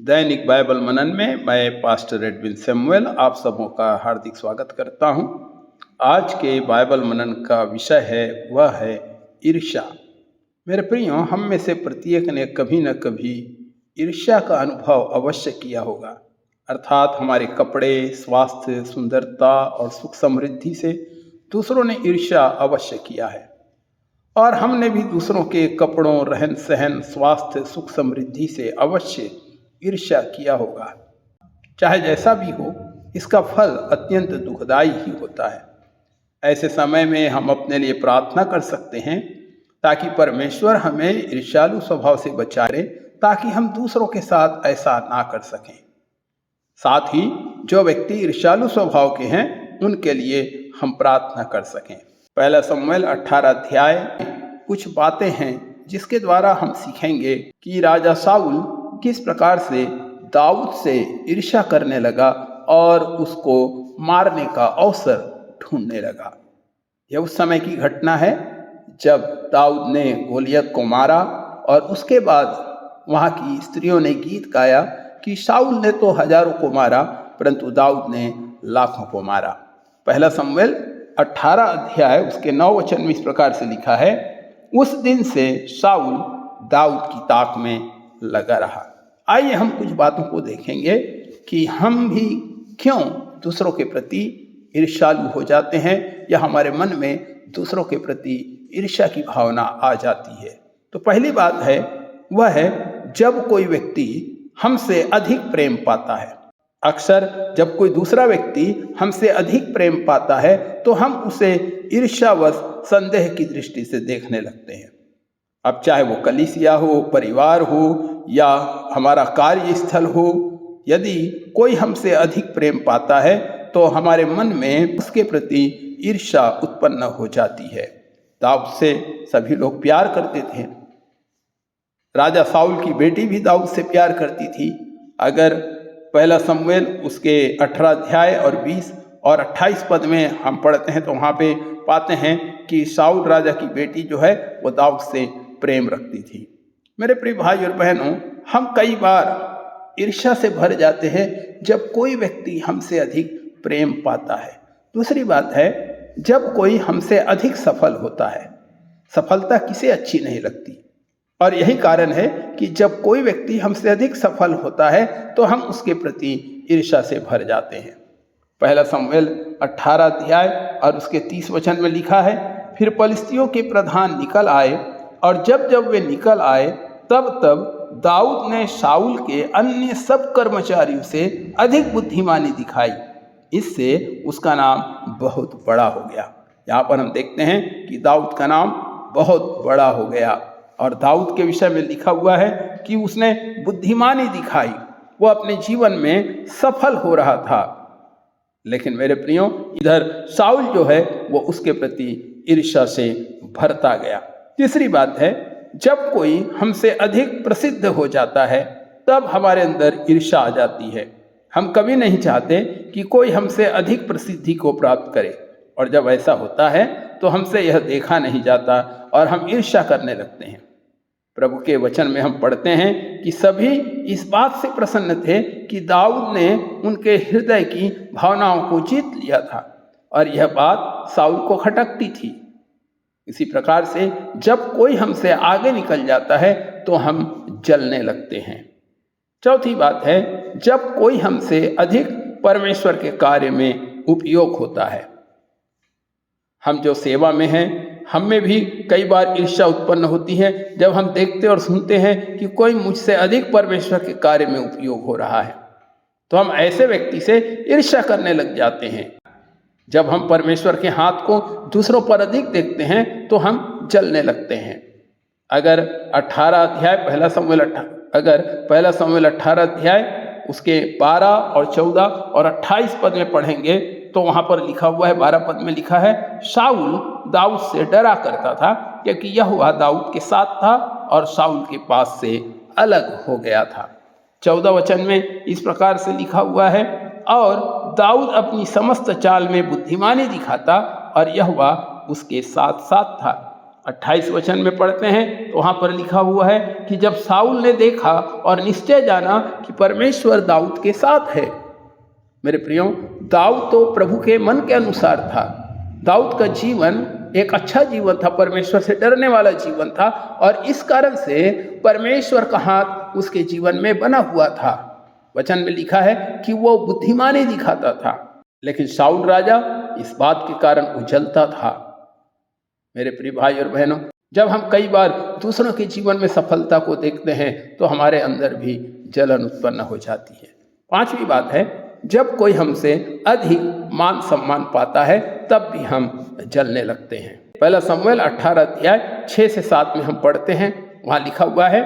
दैनिक Bible मनन में मैं pastor Edwin Samuel आप सबों का हार्दिक स्वागत करता हूं। आज के बाइबल मनन का विषय है वह है ईर्ष्या। मेरे प्रियो, हम में से प्रत्येक ने कभी न कभी ईर्ष्या का अनुभव अवश्य किया होगा। अर्थात हमारे कपड़े, स्वास्थ्य, सुंदरता और सुख समृद्धि से दूसरों ने ईर्ष्या अवश्य किया है और हमने भी दूसरों के कपड़ों, रहन सहन, स्वास्थ्य, सुख समृद्धि से अवश्य ईर्ष्या किया होगा। चाहे जैसा भी हो, इसका फल अत्यंत दुखदाई ही होता है। ऐसे समय में हम अपने लिए प्रार्थना कर सकते हैं ताकि परमेश्वर हमें ईर्ष्यालु स्वभाव से बचाए, ताकि हम दूसरों के साथ ऐसा ना कर सकें। साथ ही जो व्यक्ति ईर्ष्यालु स्वभाव के हैं उनके लिए हम प्रार्थना कर सकें। पहला शमूएल 18 अध्याय कुछ बातें हैं जिसके द्वारा हम सीखेंगे कि राजा शाऊल किस प्रकार से दाऊद से ईर्ष्या करने लगा और उसको मारने का अवसर ढूंढने लगा। यह उस समय की घटना है जब दाऊद ने गोलियत को मारा और उसके बाद वहाँ की स्त्रियों ने गीत गाया कि शाऊल ने तो हजारों को मारा परंतु दाऊद ने लाखों को मारा। पहला शमूएल 18 अध्याय उसके 9 वचन में इस प्रकार से लिखा है, उस दिन से शाऊल दाऊद की ताक में लगा रहा। आइए हम कुछ बातों को देखेंगे कि हम भी क्यों दूसरों के प्रति ईर्ष्यालु हो जाते हैं या हमारे मन में दूसरों के प्रति ईर्ष्या की भावना आ जाती है। तो पहली बात है वह है जब कोई व्यक्ति हमसे अधिक प्रेम पाता है। अक्सर जब कोई दूसरा व्यक्ति हमसे अधिक प्रेम पाता है तो हम उसे ईर्ष्यावश, संदेह की दृष्टि से देखने लगते हैं। अब चाहे वो कलीसिया हो, परिवार हो या हमारा कार्यस्थल हो, यदि कोई हमसे अधिक प्रेम पाता है तो हमारे मन में उसके प्रति ईर्ष्या उत्पन्न हो जाती है। दाऊद से सभी लोग प्यार करते थे। राजा शाऊल की बेटी भी दाऊद से प्यार करती थी। अगर पहला शमूएल उसके 18 अध्याय और 20 और 28 पद में हम पढ़ते हैं तो वहाँ पे पाते हैं कि शाऊल राजा की बेटी जो है वो दाऊद से प्रेम रखती थी। मेरे प्रिय भाई और बहनों, हम कई बार ईर्ष्या से भर जाते हैं जब कोई व्यक्ति हमसे अधिक प्रेम पाता है। दूसरी बात है जब कोई हमसे अधिक सफल होता है। सफलता किसे अच्छी नहीं लगती और यही कारण है कि जब कोई व्यक्ति हमसे अधिक सफल होता है तो हम उसके प्रति ईर्ष्या से भर जाते हैं। पहला शमूएल 18 अध्याय और उसके 30 वचन में लिखा है, फिर पलिश्तियों के प्रधान निकल आए और जब जब वे निकल आए तब तब दाऊद ने शाऊल के अन्य सब कर्मचारियों से अधिक बुद्धिमानी दिखाई। इससे उसका नाम बहुत बड़ा हो गया। यहाँ पर हम देखते हैं कि दाऊद का नाम बहुत बड़ा हो गया और दाऊद के विषय में लिखा हुआ है कि उसने बुद्धिमानी दिखाई। वो अपने जीवन में सफल हो रहा था। लेकिन मेरे प्रियो, इधर शाऊल जो है वो उसके प्रति ईर्ष्या से भरता गया। तीसरी बात है जब कोई हमसे अधिक प्रसिद्ध हो जाता है तब हमारे अंदर ईर्ष्या आ जाती है। हम कभी नहीं चाहते कि कोई हमसे अधिक प्रसिद्धि को प्राप्त करे और जब ऐसा होता है तो हमसे यह देखा नहीं जाता और हम ईर्ष्या करने लगते हैं। प्रभु के वचन में हम पढ़ते हैं कि सभी इस बात से प्रसन्न थे कि दाऊद ने उनके हृदय की भावनाओं को जीत लिया था और यह बात शाऊल को खटकती थी। इसी प्रकार से जब कोई हमसे आगे निकल जाता है तो हम जलने लगते हैं। चौथी बात है जब कोई हमसे अधिक परमेश्वर के कार्य में उपयोग होता है। हम जो सेवा में हैं, हम में भी कई बार ईर्ष्या उत्पन्न होती है जब हम देखते और सुनते हैं कि कोई मुझसे अधिक परमेश्वर के कार्य में उपयोग हो रहा है, तो हम ऐसे व्यक्ति से ईर्ष्या करने लग जाते हैं। जब हम परमेश्वर के हाथ को दूसरों पर अधिक देखते हैं तो हम जलने लगते हैं। अगर 18 अध्याय पहला शमूएल 18 अध्याय उसके 12 और 14 और 28 पद में पढ़ेंगे तो वहाँ पर लिखा हुआ है, 12 पद में लिखा है, शाऊल दाऊद से डरा करता था क्योंकि यहोवा दाऊद के साथ था और शाऊल के पास से अलग हो गया था। 14 वचन में इस प्रकार से लिखा हुआ है, और दाऊद अपनी समस्त चाल में बुद्धिमानी दिखाता और यहोवा उसके साथ साथ था 28 वचन में पढ़ते हैं तो वहाँ पर लिखा हुआ है कि जब शाऊल ने देखा और निश्चय जाना कि परमेश्वर दाऊद के साथ है। मेरे प्रियो, दाऊद तो प्रभु के मन के अनुसार था। दाऊद का जीवन एक अच्छा जीवन था, परमेश्वर से डरने वाला जीवन था, और इस कारण से परमेश्वर का हाथ उसके जीवन में बना हुआ था। वचन में लिखा है कि वो बुद्धिमानी दिखाता था, लेकिन शाऊल राजा इस बात के कारण उछलता था। मेरे प्रिय भाई और बहनों, जब हम कई बार दूसरों के जीवन में सफलता को देखते हैं तो हमारे अंदर भी जलन उत्पन्न हो जाती है। पांचवी बात है, जब कोई हमसे अधिक मान सम्मान पाता है तब भी हम जलने लगते हैं। पहला शमूएल 18 अध्याय 6 से 7 में हम पढ़ते हैं। वहाँ लिखा हुआ है,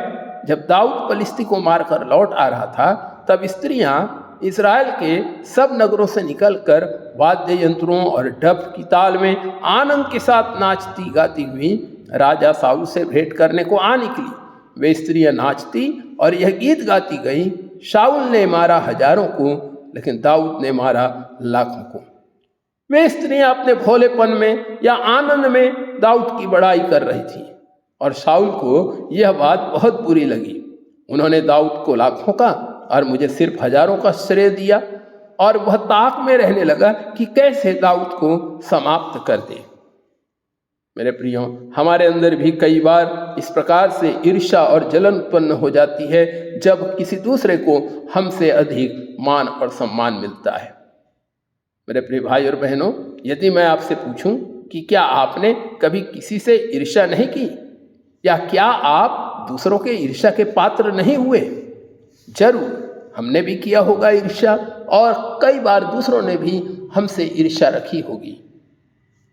जब दाऊद पलिश्ती को मारकर लौट आ रहा था तब स्त्रियां इस्राएल के सब नगरों से निकलकर वाद्य यंत्रों और डफ की ताल में आनंद के साथ नाचती गाती हुई राजा शाऊल से भेंट करने को आ निकली। वे स्त्रियां नाचती और यह गीत गाती गई, शाऊल ने मारा हजारों को, लेकिन दाऊद ने मारा लाखों को। वे स्त्रियां अपने भोलेपन में या आनंद में दाऊद की बड़ाई कर रही थी और शाऊल को यह बात बहुत बुरी लगी। उन्होंने दाऊद को लाखों का और मुझे सिर्फ हजारों का श्रेय दिया, और वह ताक में रहने लगा कि कैसे दाऊद को समाप्त कर दे। मेरे प्रियो, हमारे अंदर भी कई बार इस प्रकार से ईर्ष्या और जलन उत्पन्न हो जाती है जब किसी दूसरे को हमसे अधिक मान और सम्मान मिलता है। मेरे प्रिय भाई और बहनों, यदि मैं आपसे पूछूं कि क्या आपने कभी किसी से ईर्ष्या नहीं की, या क्या आप दूसरों के ईर्ष्या के पात्र नहीं हुए? जरूर हमने भी किया होगा ईर्ष्या, और कई बार दूसरों ने भी हमसे ईर्ष्या रखी होगी।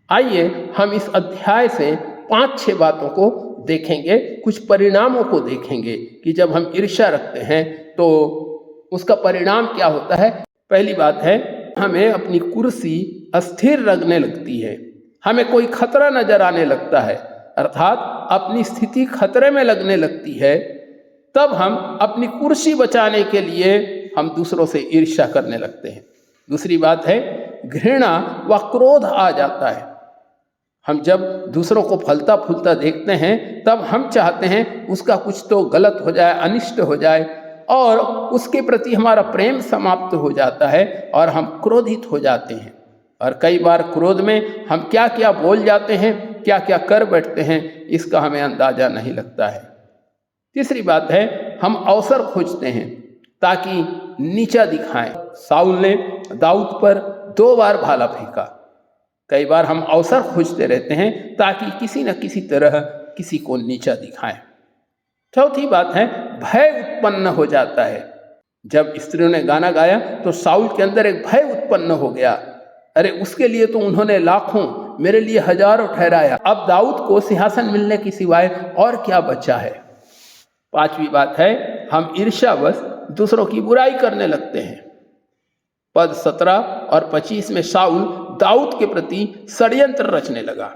आइए हम इस अध्याय से 5-6 बातों को देखेंगे, कुछ परिणामों को देखेंगे कि जब हम ईर्ष्या रखते हैं तो उसका परिणाम क्या होता है। पहली बात है, हमें अपनी कुर्सी अस्थिर लगने लगती है, हमें कोई खतरा नजर आने लगता है, अर्थात अपनी स्थिति खतरे में लगने लगती है। तब हम अपनी कुर्सी बचाने के लिए हम दूसरों से ईर्ष्या करने लगते हैं। दूसरी बात है, घृणा व क्रोध आ जाता है। हम जब दूसरों को फलता फूलता देखते हैं तब हम चाहते हैं उसका कुछ तो गलत हो जाए, अनिष्ट हो जाए, और उसके प्रति हमारा प्रेम समाप्त हो जाता है और हम क्रोधित हो जाते हैं। और कई बार क्रोध में हम क्या क्या बोल जाते हैं, क्या क्या कर बैठते हैं, इसका हमें अंदाजा नहीं लगता है। तीसरी बात है, हम अवसर खोजते हैं ताकि नीचा दिखाएं। शाऊल ने दाऊद पर 2 बार भाला फेंका। कई बार हम अवसर खोजते रहते हैं ताकि किसी न किसी तरह किसी को नीचा दिखाएं। चौथी बात है, भय उत्पन्न हो जाता है। जब स्त्रियों ने गाना गाया तो शाऊल के अंदर एक भय उत्पन्न हो गया। अरे उसके लिए तो उन्होंने लाखों, मेरे लिए हजारों ठहराया, अब दाऊद को सिंहासन मिलने की सिवाय और क्या बचा है। पांचवी बात है, हम ईर्ष्यावश दूसरों की बुराई करने लगते हैं। पद 17 और 25 में शाऊल दाऊद के प्रति षड्यंत्र रचने लगा।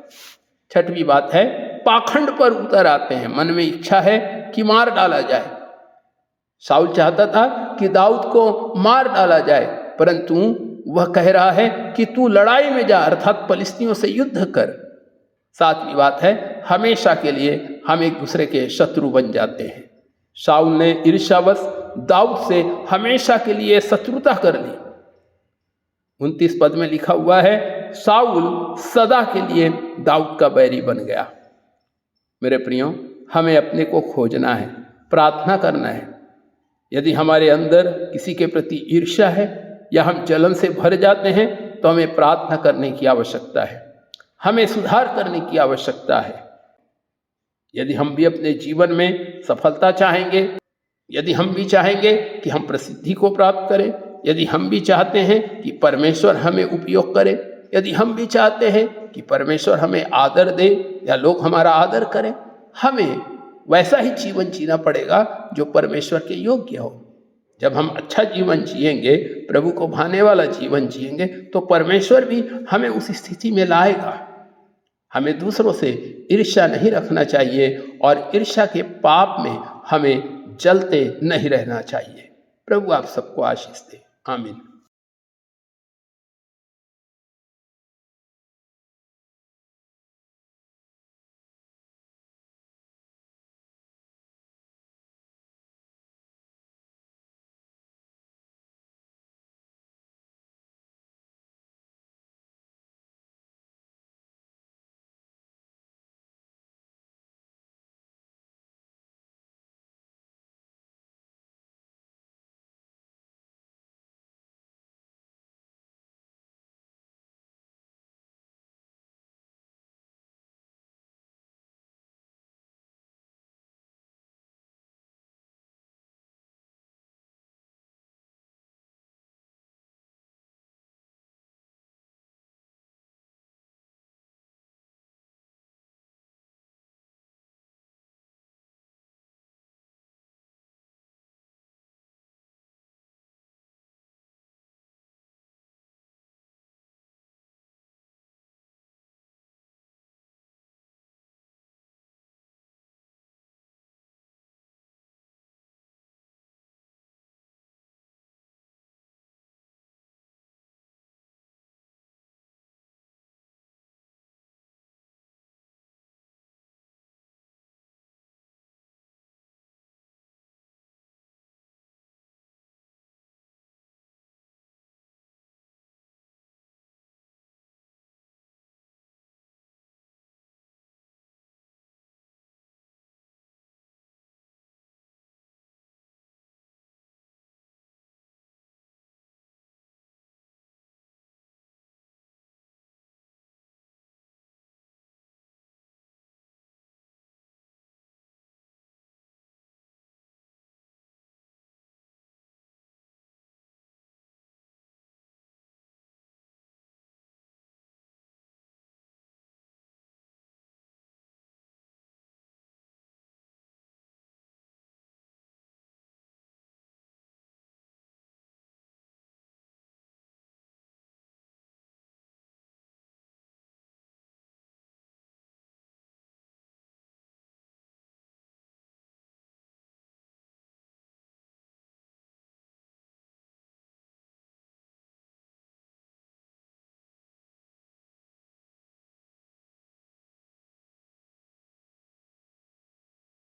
छठवीं बात है, पाखंड पर उतर आते हैं, मन में इच्छा है कि मार डाला जाए। शाऊल चाहता था कि दाऊद को मार डाला जाए, परंतु वह कह रहा है कि तू लड़ाई में जा, अर्थात फलिस्तियों से युद्ध कर। सातवीं बात है, हमेशा के लिए हम एक दूसरे के शत्रु बन जाते हैं। शाऊल ने ईर्ष्यावश दाऊद से हमेशा के लिए शत्रुता कर ली। 29 पद में लिखा हुआ है, शाऊल सदा के लिए दाऊद का बैरी बन गया। मेरे प्रियो, हमें अपने को खोजना है, प्रार्थना करना है। यदि हमारे अंदर किसी के प्रति ईर्ष्या है या हम जलन से भर जाते हैं तो हमें प्रार्थना करने की आवश्यकता है, हमें सुधार करने की आवश्यकता है। यदि हम भी अपने जीवन में सफलता चाहेंगे, यदि हम भी चाहेंगे कि हम प्रसिद्धि को प्राप्त करें, यदि हम भी चाहते हैं कि परमेश्वर हमें उपयोग करे, यदि हम भी चाहते हैं कि परमेश्वर हमें आदर दे या लोग हमारा आदर करें, हमें वैसा ही जीवन जीना पड़ेगा जो परमेश्वर के योग्य हो। जब हम अच्छा जीवन जिएंगे, प्रभु को भाने वाला जीवन जिएंगे, तो परमेश्वर भी हमें उस स्थिति में लाएगा। हमें दूसरों से ईर्ष्या नहीं रखना चाहिए और ईर्ष्या के पाप में हमें जलते नहीं रहना चाहिए। प्रभु आप सबको आशीष दे। आमीन।